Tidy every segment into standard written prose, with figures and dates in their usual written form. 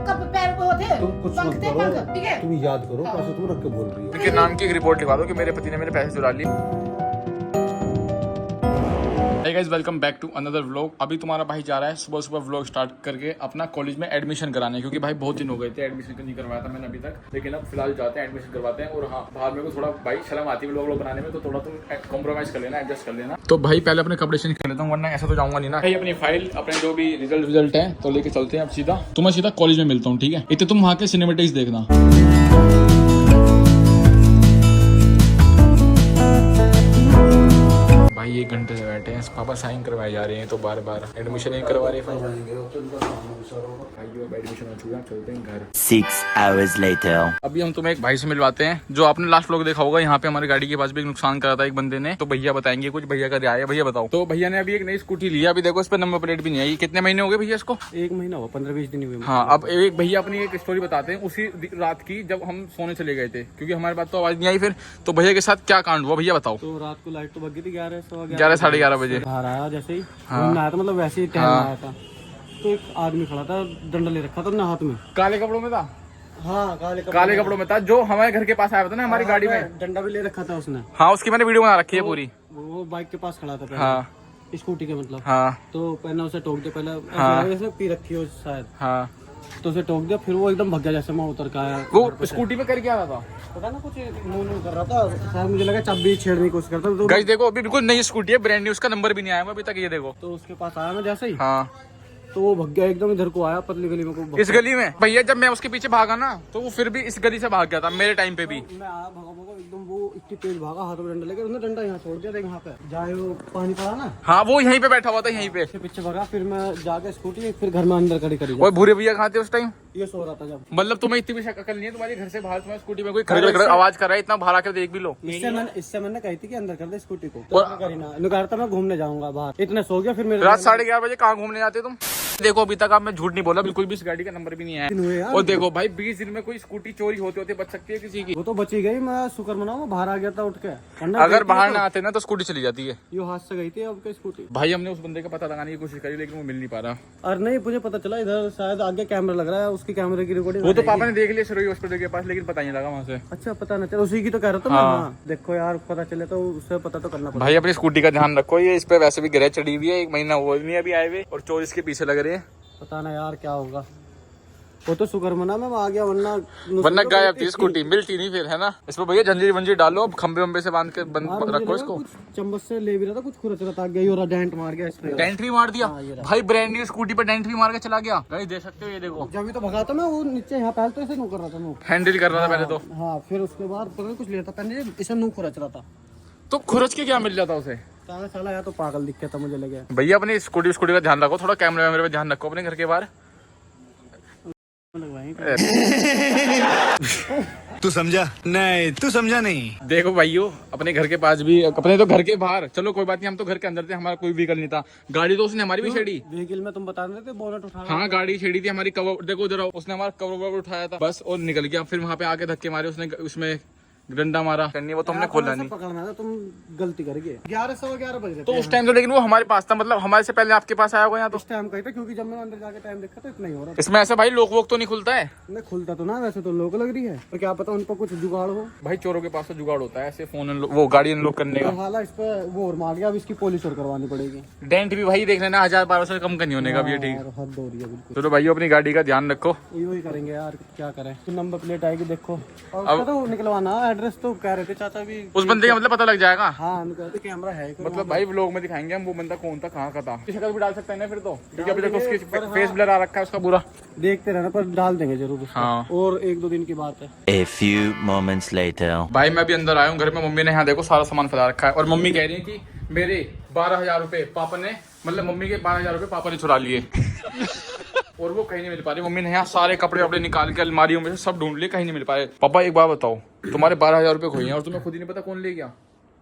कब पैर वो थे तुम कुछ मत पंख थे, करो, पंख, ठीक है? तुम याद करो कैसे तुम रख के बोल रही हो। उनके नाम की एक रिपोर्ट लिखवा दो कि मेरे पति ने मेरे पैसे चुरा लिए। Hey guys, welcome back to another vlog. अभी तुम्हारा भाई जा रहा है सुबह सुबह व्लॉग स्टार्ट करके अपना कॉलेज में एडमिशन कराने, क्योंकि भाई बहुत दिन हो गए थे एडमिशन नहीं करवाया था मैंने अभी तक, लेकिन अब फिलहाल जाते हैं एडमिशन करवाते हैं। और हाँ, बाहर मेरे को थोड़ा भाई शर्म आती है व्लॉग बनाने में, तो थोड़ा तुम कॉम्प्रोमाइज कर लेना, एडजस्ट कर लेना। तो भाई पहले अपने कपड़े चेंज कर लेता हूँ, वरना ऐसा तो जाऊंगा नहीं ना। भाई अपनी फाइल अपने जो भी रिजल्ट है तो लेके चलते हैं अब सीधा। तुम्हें सीधा कॉलेज में मिलता हूँ, ठीक है? इतने तुम वहाँ के सिनेमेटिक्स देखना। भाई 1 घंटे से बैठे हैं, पापा साइन करवाए जा रहे हैं तो बार बार एडमिशन नहीं करवा रहे। एडमिशन हो चुका, चलते हैं घर। 6 hours later. अभी हम तुम्हें एक भाई से मिलवाते हैं जो आपने लास्ट व्लॉग देखा होगा। यहाँ पे हमारी गाड़ी के पास भी एक नुकसान करा था एक बंदे ने, तो भैया बताएंगे कुछ। भैया का राय है, भैया बताओ। तो भैया ने अभी एक नई स्कूटी लिया, अभी देखो इस पर नंबर प्लेट भी नहीं आई। कितने महीने हो गए भैया इसको? 1 महीना हुआ, 15-20 दिन हुए। हाँ, अब एक भैया अपनी एक स्टोरी बताते हैं उसी रात की जब हम सोने चले गए थे, क्योंकि हमारे पास तो आवाज नहीं आई। फिर तो भैया के साथ क्या कांड हुआ भैया बताओ। तो रात को लाइट तो बगी थी 11 साढ़े 11 बजे बाहर आया, जैसे ही हाँ। आया था, मतलब वैसे ही टाइम आया था, तो एक आदमी खड़ा था, डंडा ले रखा था अपने हाथ में। काले कपड़ों में था? हाँ, काले कपड़ों में था, जो हमारे घर के पास आया था ना हमारी गाड़ी में। डंडा भी ले रखा था उसने। हाँ, उसकी मैंने वीडियो बना रखी है पूरी। वो बाइक के पास खड़ा था पहले, हाँ स्कूटी के मतलब। हाँ तो पहले उसे टोक दिया, पहले हाँ। ऐसे पी रखी हो शायद, हाँ, तो उसे टोक दिया। फिर वो एकदम भग गया, जैसे मैं उतर के आया। वो स्कूटी पे कर क्या रहा था पता ना, कुछ मुंह कर रहा था शायद, मुझे लगा चाबी छेड़ने की कोशिश करता था। तो गाइस देखो, अभी बिल्कुल नई स्कूटी है, ब्रांड न्यू, उसका नंबर भी नहीं आया अभी तक, ये देखो। तो उसके पास आया मैं जैसे ही, हाँ, तो वो भग गया एकदम, इधर को आया पतली गली में को। इस गली में भैया जब मैं उसके पीछे भागा ना, तो वो फिर भी इस गली से भाग गया था मेरे टाइम पे भी। मैं आया भागा भागा एकदम, वो इतनी तेज भागा, हाथ में डंडा लेकर, उसने डंडा यहाँ छोड़ दिया। देख यहाँ पे जाए वो पानी पड़ा ना, हाँ, वो यहीं पे बैठा हुआ था, यहीं पे। उसके पीछे भागा। फिर मैं जाके स्कूटी फिर घर में अंदर खड़ी करी। और भूरे भैया कहाँ थे उस टाइम? ये सो रहा था जब। मतलब तुम्हें इतनी भी अकल नहीं है, तुम्हारे घर से बाहर तुम्हारी स्कूटी में कोई खड़े आवाज कर रहा है, इतना बाहर आकर देख भी लो। इससे मैंने कही थी कि अंदर कर दे स्कूटी को, तो करी ना। निकाल था मैं घूमने जाऊंगा बाहर, इतने सो गया। फिर मेरे रात 11:30 बजे कहाँ घूमने जाते तुम? देखो अभी तक आप, मैं झूठ नहीं बोला बिल्कुल भी, इस गाड़ी का नंबर भी नहीं आया। और देखो भाई, 20 दिन में कोई स्कूटी चोरी होते होते बच सकती है किसी की? वो तो बची गई, मैं शुक्र मनाऊं, बाहर आ गया था उठ के। अगर बाहर ना आते ना तो स्कूटी चली जाती है। ये हाथ से गई थी अब के स्कूटी। भाई हमने उस बंदे का पता लगाने की कोशिश करी, लेकिन वो मिल नहीं पा रहा। और नहीं, मुझे पता चला इधर शायद आगे कैमरा लग रहा है, उसकी कैमरे की रिकॉर्डिंग। वो तो पापा ने देख लिया सरोई हॉस्पिटल के पास, लेकिन पता नहीं लगा वहाँ से। अच्छा, पता ना चला, उसी की तो कह रहा था मैं। हाँ, देखो यार, पता चले तो उससे पता तो करना पड़ेगा। भाई अपनी स्कूटी का ध्यान रखो, ये इस पे वैसे भी ग्रह चढ़ी हुई है, 1 महीना वो नहीं अभी आए हुए, और चोर इसके पीछे लग रहे हैं। पता ना यार क्या होगा। वो तो शुक्र मना मैं आ गया, वरना गायब थी स्कूटी, मिलती नहीं फिर, है ना? इसमें भैया जंजीर वंजीर डालो, अब खंबे वंबे से बांध के रखो इसको। चम्मच से ले भी रहा था, कुछ खुरच रहा था, गई और डेंट मार गया इसमें। डेंट भी मार दिया भाई, ब्रांड न्यू स्कूटी पर डेंट भी मार के चला गया। गाइस देख सकते हो, ये देखो। जब भी तो भगा था मैं, वो नीचे यहाँ पहले तो ऐसे नू कर रहा था, नू हैंडल कर रहा था पहले तो। हाँ, फिर उसके बाद पता नहीं कुछ लिया था पहले, इसे नू खुरच रहा था। तो खुरच के क्या मिल जाता उसे? साला या तो पागल दिख गया था, मुझे लगे। भैया अपनी स्कूटी का ध्यान रखो, थोड़ा कैमरे वैमरे पे ध्यान रखो अपने घर के बाहर। तू समझा नहीं, तू समझा नहीं। देखो भाइयों, अपने घर के पास भी, अपने तो घर के बाहर, चलो कोई बात नहीं, हम तो घर के अंदर थे, हमारा कोई व्हीकल नहीं था। गाड़ी तो उसने हमारी भी छेड़ी। व्हीकल में तुम बता रहे थे बोनट उठा। हाँ, गाड़ी छेड़ी थी हमारी, कवर देखो जरा, उसने हमारा कवर उठाया था बस, और निकल गया। फिर वहाँ पे आके धक्के मारे उसने, उसमें डंडा मारा करनी, वो तो हमने खोला नहीं। पकड़ना था, तुम गलती कर गए। 11:11 बजे तो उस टाइम तो, लेकिन वो हमारे पास था, मतलब हमारे से पहले आपके पास आया होगा यहाँ तो। उस टाइम कही था, क्योंकि जब मैं अंदर जाके टाइम देखा तो इतना ही हो रहा था। इसमें ऐसा भाई लोक वोक तो नहीं खुलता है? नहीं खुलता तो ना, वैसे तो लोग लग रही है, तो क्या पता उन पर कुछ जुगाड़ हो। भाई चोरों के पास तो जुगाड़ होता है ऐसे, फोन वो गाड़ी अनलॉक करने का। हालांकि इस पर वो और मार गया, अब इसकी पॉलिश और करवानी पड़ेगी। डेंट भी भाई देख लेना, 1000-1200 से कम का नहीं होने का भी, ठीक। और हद हो रही है बिल्कुल। तो भाई अपनी गाड़ी का ध्यान रखो। यो ही करेंगे यार, क्या करें। तो नंबर प्लेट आएगी देखो, और उसका तो निकलवाना एड्रेस, तो कह रहे थे चाचा भी। उस बंदे का मतलब पता लग जाएगा। हाँ, हम कहते कैमरा है, मतलब भाई व्लॉग में दिखाएंगे हम वो बंदा कौन था, कहाँ का था। शक्ल भी डाल सकते हैं ना फिर तो, क्योंकि अभी तक उसकी फेस ब्लर आ रखा है उसका पूरा। देखते रहना, पर डाल देंगे जरूर उसको। हाँ। और 1-2 दिन की बात है। A few moments later. भाई मैं भी अंदर आया हूँ घर में, मम्मी ने यहाँ देखो सारा सामान फैला रखा है, और मम्मी कह रही है कि मेरे 12,000 रुपए पापा ने, मतलब मम्मी के 12,000 रुपए पापा ने चुरा लिए। और वो कहीं नहीं मिल पा रही। मम्मी ने यहाँ सारे कपड़े वपड़े निकाल के अलमारियों में से सब ढूंढ लिए, कहीं नहीं मिल पाए। पापा एक बात बताओ, तुम्हारे 12,000 रुपए खोए हैं और तुम्हें खुद ही नहीं पता कौन ले गया?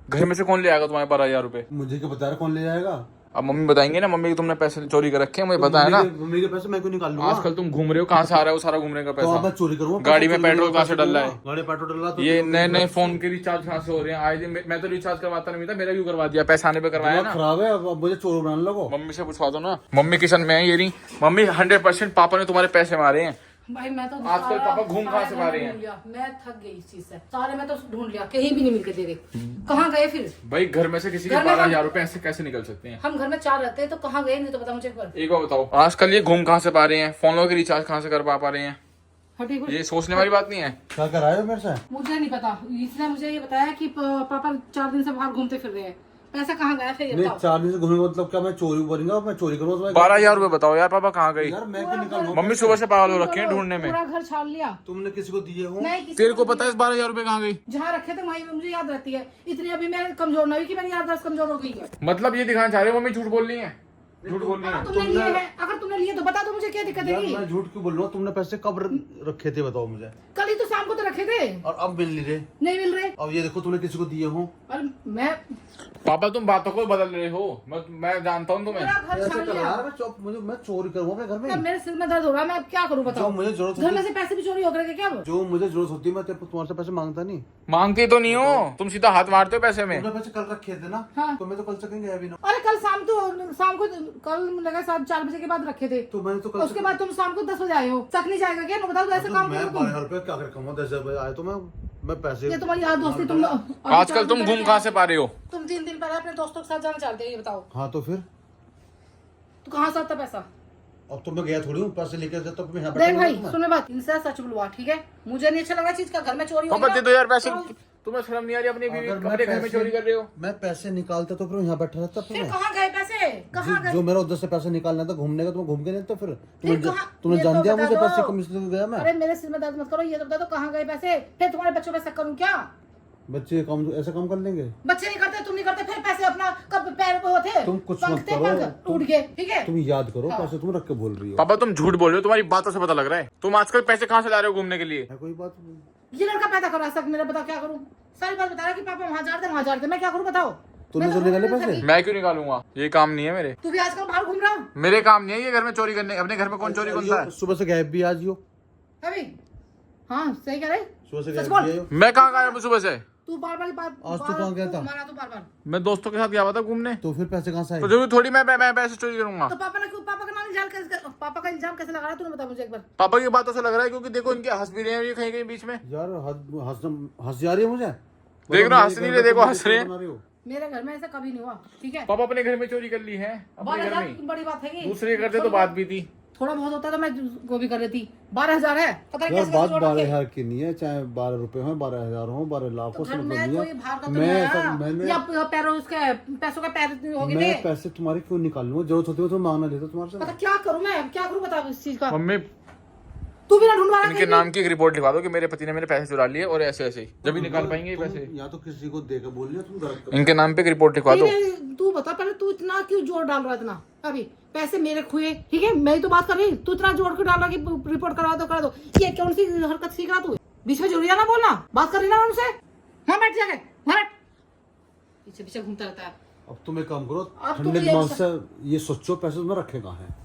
घर में से कौन ले आएगा तुम्हारे 12,000 रुपए? मुझे क्या बता रहा कौन ले जाएगा? अब मम्मी बताएंगे ना, मम्मी तुमने पैसे चोरी कर रखे हैं, मुझे पता है ना। मम्मी के पैसे मैं क्यों निकाल लूंगा? आजकल तुम घूम रहे हो, कहाँ से आ रहा है वो सारा घूमने का तो अब पैसा? मैं चोरी करूंगा? गाड़ी में पेट्रोल कहाँ से डल रहा है? गाड़ी पेट्रोल डल रहा तो ये नए नए फोन के रिचार्ज कहाँ से हो रहे हैं? आए दिन मैं तो रिचार्ज करवाता नहीं था, मेरा क्यों करवा दिया? पैसा आने पे करवाया ना। खराब है, अब मुझे चोर बनाने लगो। मम्मी से पूछवा दो ना। मम्मी किचन में है ये नहीं। मम्मी 100% पापा ने तुम्हारे पैसे मारे हैं। भाई मैं तो आजकल सारा- पापा घूम कहाँ से सारा आ रहे मैंने हैं? ढूंढ लिया। मैं थक गई इस चीज से। सारे मैं तो ढूंढ लिया, कहीं भी नहीं मिलके दे रहे। कहाँ गए फिर? भाई घर में से किसी के घर में 12,000 रुपए ऐसे कैसे निकल सकते हैं? हम घर में 4 रहते हैं, तो कहाँ गए? नहीं तो बता मुझे एक बार। एक बार बताओ, आजकल ये घूम कहाँ से पा रहे हैं? फोनों के रिचार्ज कहाँ से कर पा रहे हैं? हाँ, ठीक है। ये सोचने वाली बात नहीं है। क्या कराए हो मेरे से? मुझे नहीं पता, इसने मुझे ये बताया कि पापा 4 दिन से बाहर घूमते फिर रहे हैं। पैसा कहाँ गया फिर? ये नहीं, बताओ। 4 दिन से घूमेंगे मतलब क्या मैं चोरी करूंगा? मैं चोरी करूंगा? 12,000 रुपए बताओ यार, पापा कहाँ गई? यार मैं क्यों निकालूं? मम्मी सुबह से पागल हो रखे हैं ढूंढने में। पूरा घर छान लिया। तुमने किसी को दिए हो? नहीं, किसी तेरे को को पता है इस 12,000 रुपए कहाँ गई? जहाँ रखे थे वहीं मुझे याद रहती है। इतनी अभी मैं कमजोर ना हुई कि मेरी याददाश्त कमजोर हो गई है। मतलब ये दिखाना चाह रहे हो मम्मी झूठ बोल रही है? झूठ बोल रही है? तुमने लिए है, अगर तुमने लिए तो बता दो मुझे, क्या दिक्कत यार है? मैं झूठ क्यों बोल रहा हूँ? तुमने पैसे कब रखे थे बताओ मुझे? कल ही तो शाम को तो रखे थे, और अब मिल नहीं रहे। नहीं मिल रहे। अब ये देखो तुमने किसी को दिए हो? और मैं पापा तुम बातों को बदल रहे हो। मैं जानता हूँ तुम्हें। पूरा घर ऐसे छान कर लिया। यार, मैं चोरी करूंगा अपने घर अब में? मेरे सिर में दर्द हो रहा है, मैं अब क्या करूँ बताओ? जो मुझे जरूरत घर में होती से पैसे भी चोरी हो गए क्या? अब जो मुझे जरूरत होती है मैं तुम्हारे से पैसे मांगता नहीं। मांगते तो नहीं हो, तुम सीधा हाथ मारते हो पैसे में। तुमने पैसे कल रखे थे ना? हाँ। तो मैं तो कल से कहीं गया भी ना। अरे कल शाम को कल लगा 4 बजे के बाद रखे थे। तो मैंने तो कल उसके बाद तुम शाम को 10 बजे आए हो। शक नहीं जाएगा क्या? बताओ, ऐसे काम मैं करो तुम। 12,000 रुपए क्या कर कमाऊं? 10,000 रुपए आए तो मैं पैसे। ये तुम्हारी याद दोस्ती। तुम आजकल तुम घूम कहाँ से पा रहे हो? तुम 3 दिन पहले अपने दोस्तों के साथ जाना चाहते हो, ये बताओ। हाँ तो फिर तो कहाँ से आता पैसा? अब तो मैं गया थोड़ी हूँ, पैसे लेके जाता तो मैं यहाँ देख बैठा भाई, हूँ ना। सुने बात, इनसे सच बुलवा, ठीक है? मुझे नहीं अच्छा लगा चीज का। घर में चोरी हो पापा गई दे ना। दो यार पैसे। तो तुम्हें शर्म नहीं आ रही? अपनी बीवी अगर मैं अपने घर में पैसे- चोरी कर रहे हो। मैं पैसे निकालता तो फिर यहाँ बैठा रहता फिर फिर मैं। कहाँ गए पैसे? कहाँ गए? जो मेरा उधर से पैसा निकालना था घूमने का, तो मैं घूम के नहीं तो फिर फिर कहाँ? तुमने ये जान तो दिया बता मुझे दो। पैसे कम इसलिए गया मैं। अरे मेरे सिर में दर्द मत करो, ये तो बता दो कहाँ गए पैसे? फिर तुम्हारे बच्चों पे शक करूँ क्या? बच्चे काम ऐसा काम कर लेंगे? बच्चे नहीं करते, तुम नहीं करते, फिर पैसे अपना कब पैर पे होते? तुम कुछ पंख मत थे, करो, पंख टूट गए, ठीक है? तुम याद करो पैसे तुम रख के बोल रही हो। पापा तुम झूठ बोल रहे हो, तुम्हारी बातों से पता लग रहा है। तुम आजकल पैसे कहाँ से ला रहे हो घूमने के लिए? है कोई बात? ये लड़का पैदा करा सक मेरा, बता क्या करूँ? सारी बात बता रहा कि पापा वहाँ जा रहे थे, मैं क्या करूँ बताओ? तुमने मैं जो तो निकाले घूमने पैसे? थकी। मैं क्यों निकालूंगा? ये काम नहीं है मेरे। तू भी आजकल बाहर घूम रहा हूँ मेरे काम नहीं है ये घर में चोरी करने। अपने घर में कौन चोरी करता है? सुबह से गायब भी आज हो। अभी? हाँ सही कह रहे। सुबह से सच गायब बोल। भी आए हो। मैं कहाँ गया हूँ सुबह से? तू बार-बार बात आज तू कहाँ गया था? मारा तू बार-बार। मैं दोस्तों के साथ गया हुआ था घूमने। तो फिर पैसे कहाँ से आए? तो जरूरी थोड़ी मैं पैसे चोरी करूंगा। तो पापा ने क्यों, पापा का नाम पापा का इल्जाम कैसे लगा रहा है? तूने बता मुझे एक बार। पापा की बातों से लग रहा है, क्योंकि देखो इनके हंस भी रहे हैं ये कहीं कहीं बीच में। यार हंस जा रही है मुझे। देख रहा हंस नहीं रहे, देखो हंस रहे हैं। बना रही हो। मेरे घर में ऐसा कभी नहीं हुआ, ठीक है? पापा अपने घर में चोरी कर ली है, अपने घर 12,000 में। बड़ी बात है कि दूसरे करते तो बात भी थी। थोड़ा बहुत होता तो मैं वो भी कर लेती। 12,000 है, पता नहीं यार कैसे बात कैसे जोड़ रखे। 12,000 की नहीं है, चाहे 12 रुपए हो, 12,000 हो, 12 लाख तो हो, घर समझ में नहीं कोई है। बाहर का तो मैं नहीं ऐसा- आया। मैंने- या पैरों उसके पैसों का पैर हो गए मैं थे। पैसे तुम्हारे क्यों निकालूं? जरूरत होती है तो मांगना देता तुम्हारे से। पता क्या करूं मैं, क्या करूं बता इस चीज का? मम्मी तू भी ना ढूंढवा रहा इनके नाम की एक रिपोर्ट लिखवा दो कि मेरे पति ने मेरे पैसे चुरा लिए और ऐसे ऐसे ही। जब भी निकाल पाएंगे ये तुम पैसे। या तो किसी को देकर बोल लिया तुम गलत कर। इनके नाम पे एक रिपोर्ट लिखवा दो। तू बता पहले, तू इतना क्यों जोर डाल रहा है? इतना अभी पैसे मेरे खुए, ठीक है? मैं ही तो बात कर रही, तू इतना जोर क्यों डाल रहा कि रिपोर्ट करवा दो करा दो? ये कौन सी हरकत सीख रहा तू? बीच में जोरिया ना बोलना, बात कर रही ना उनसे। हाँ बैठ जाके, हाँ बैठ। पीछे पीछे घूमता रहता है। अब तुम एक काम करो, अब तुम ठंडे ये दिमाग से ये सोचो पैसे तुम्हें रखे कहाँ हैं।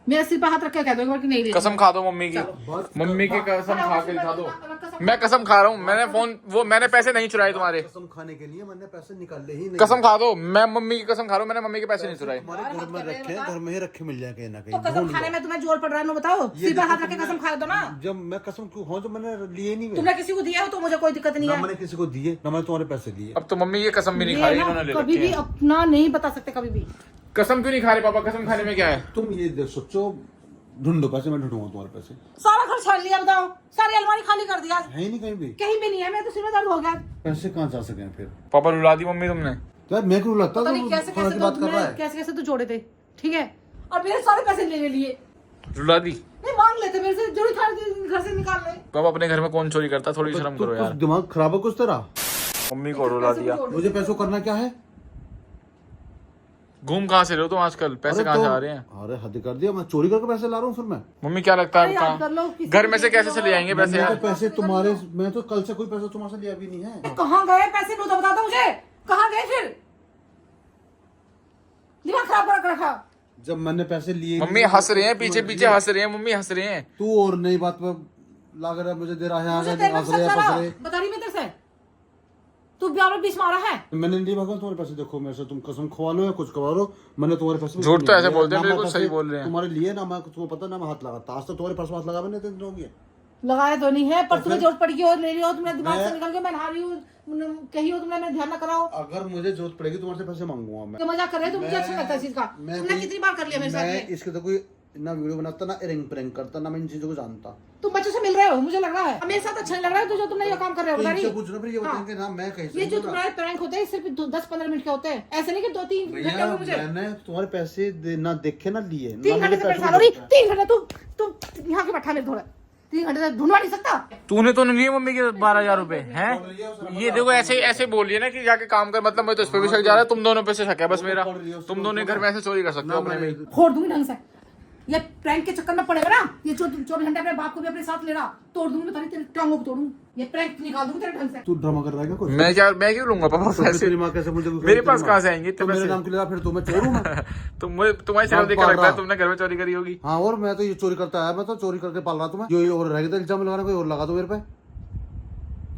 मेरे सिर पे हाथ रख के कह दो एक बार कि नहीं ले। कसम खा दो मम्मी की। मम्मी की कसम खा के दिखा दो। मैं कसम खा रहा हूँ, मैंने पैसे नहीं चुराए तुम्हारे। कसम खाने के लिए मैंने पैसे निकाले ही नहीं। कसम खा दो, मैं मम्मी की कसम खा रहा हूँ, मैंने मम्मी के पैसे नहीं चुराए। तुम्हारे घर में रखे हैं, घर में ही रखे मिल जाए कहीं ना तो कहीं। कसम खाने में तुम्हें जोर पड़ रहा है ना? बताओ, सिर पे हाथ रख के कसम खा दो ना। जब मैं कसम क्यों खाऊं जब मैंने लिए नहीं। तुमने किसी को दिया हो तो मुझे कोई दिक्कत नहीं ना है। मैंने किसी को दिए, ना मैंने तुम्हारे पैसे दिए। अब तो मम्मी ये कसम भी नहीं ये खा रही, ना इन्होंने ले कभी रखी भी है। अपना नहीं बता सकते कभी भी। कसम क्यों नहीं खा रहे पापा? कसम खाने में क्या है? तुम ये सोचो, ढूंढो पैसे, मैं ढूंढूंगा तुम्हारे पैसे। सारा घर छान लिया, बताओ, सारी अलमारी खाली कर दिया। है ही नहीं कहीं भी। कहीं भी नहीं है, मैं तो सिर में दर्द हो गया। पैसे कहाँ जा सके फिर? पापा रुला दी मम्मी तुमने। तो यार मैं क्यों लगता पता हूँ नहीं कैसे की कैसे बात कर रहा है। कैसे कैसे तो जोड़े थे, ठीक है? और मेरे सारे पैसे ले लिए। रुला दी। नहीं मांग लेते मेरे से, जोड़ी खा घर से निकाल ले। पापा अपने घर में कौन चोरी करता है? थोड़ी शर्म तो करो कुछ यार। दिमाग खराब है कुछ तेरा? मम्मी को रुला दिया। मुझे पैसों करना क्या है? घूम कहाँ से रहे हो तुम आजकल? पैसे अरे कहाँ तो- से आ रहे हैं? अरे हद कर दिया, मैं चोरी करके पैसे ला रहा हूँ फिर मैं। मम्मी क्या लगता अरे है याद कर लो, कहाँ किसी घर में को से कैसे दे चले जाएंगे पैसे मैं यार? तो पैसे तुम्हारे, मैं तो कल से कोई पैसा तुम्हारे से लिया भी नहीं है। कहाँ गए पैसे? तो बता दो मुझे, कहाँ गए फिर? दिमाग खराब कर रखा। जब मैंने पैसे लिए मम्मी हंस रहे हैं, पीछे पीछे हंस रहे हैं, मम्मी हंस रहे हैं। तू और नई बात पर लग रहा है मुझे दे रहा है, मुझे आगे तेरे में हंस रहे शक हैं, करा, पकड़ रहे। बता रही मैं तेरे से। तू तू भी बीच मारा है। मैंने नहीं मांगा तुम्हारे पैसे, देखो मेरे से तुम कसम खवा लो या कुछ खवा लो, मैंने तुम्हारे पैसे झूठ तो ऐसे लिए। बोलते हैं, ना मैं बिल्कुल पैसे सही बोल रहे हैं। तुम्हारे लिए ना मैं, तुम्हें पता ना मैं हाथ लगाता, आज तक तुम्हारे पास हाथ लगा मैंने 3 दिन हो गए। लगाया तो नहीं है, पर तो तुम्हें फिर- जरूरत पड़ेगी और ले रही हो, तुमने दिमाग से मैं- निकल के मैं नहा रही हूँ कही हो, तुमने ध्यान ना कराओ। अगर मुझे जरूरत पड़ेगी तुम्हारे से पैसे मांगूंगा मैं। तो मजाक कर रहे हो तो मुझे अच्छा लगता है इस चीज का। तुमने कितनी बार कर लिया मेरे साथ मैं ये? इसके तो कोई ना वीडियो बनाता ना रिंग प्रैंक करता ना मैं इन चीजों को जानता। तुम बच्चों से मिल रहे हो, मुझे लग रहा है मेरे साथ अच्छा नहीं लग रहा है तो जो तुमने ये काम कर रहे हो, तो बता इनसे रही पूछ लो फिर ये बताएंगे ना मैं कैसे। ये जो तुम्हारे प्रैंक होते हैं सिर्फ 10-15 मिनट के होते हैं, ऐसे नहीं कि 2-3 घंटे भैया हो मुझे। मैंने तुम्हारे पैसे ना देखे ना लिए, 3 घंटे से परेशान हो रही, 3 घंटे तू यहाँ के बैठा मेरे थोड़ा, 3 घंटे से ढूंढवा नहीं सकता। तूने तो नहीं लिए मम्मी के 12,000 रुपए हैं। ये देखो ऐसे ऐसे बोल रही है ना कि जाके काम कर, मतलब मैं तो इस पे भी शक जा रहा है, तुम दोनों पे से शक है बस मेरा। तुम दोनों घर में ऐसे चोरी कर सकते हो अपने में। फोड़ दूंगी ढंग से, ये प्रैंक के चक्कर में पड़ेगा ना, ये 24 घंटे अपने बाप को भी अपने साथ ले रहा, तोड़ दूंगी तेरी टांगों को तोड़ूंगी, ये प्रैंक निकाल दूंगी तेरे ढंग से। तू ड्रामा कर रहा है क्या कुछ? मैं क्यों लूंगा पापा पैसे? तेरी माँ कैसे मुझे मेरे पास कहाँ से आएंगे तो इतने मेरे पैसे? नाम के लिए फिर तुम्हें चोर हूँ मैं। तुम्हारी शक्ल देख के लगता है तुमने घर में चोरी करी होगी। हाँ और मैं तो ये चोरी करता है, मैं तो चोरी करके पाल रहा तुम्हें। ये और रह गया इल्जाम लगाना, कोई और लगा दो मेरे पे।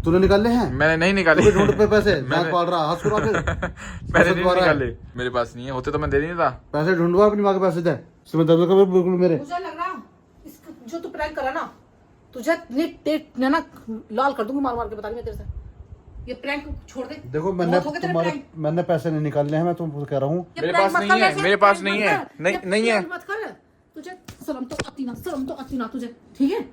तूने निकाले हैं? मैंने नहीं निकाले। तू ढूंढ पे पैसे मैं पाल रहा, हाथ छुड़ा फिर। मैंने नहीं निकाले, मेरे पास नहीं है, होते तो मैं दे नहीं था। पैसे ढूंढवा अपनी माँ के पैसे दे, इसमें दर्द कर बिल्कुल मेरे। मुझे लग रहा जो तू प्रैंक करा ना, तुझे ना लाल कर दूंगी, मार मार के बता रही मैं तेरे से। ये प्रैंक छोड़ दे। देखो मैंने पैसे नहीं निकालने हैं, मैं तुमको कह रहा हूँ। मेरे पास नहीं है, मेरे पास नहीं है, नहीं है। मत कर, तुझे शर्म तो आती ना तुझे, ठीक है?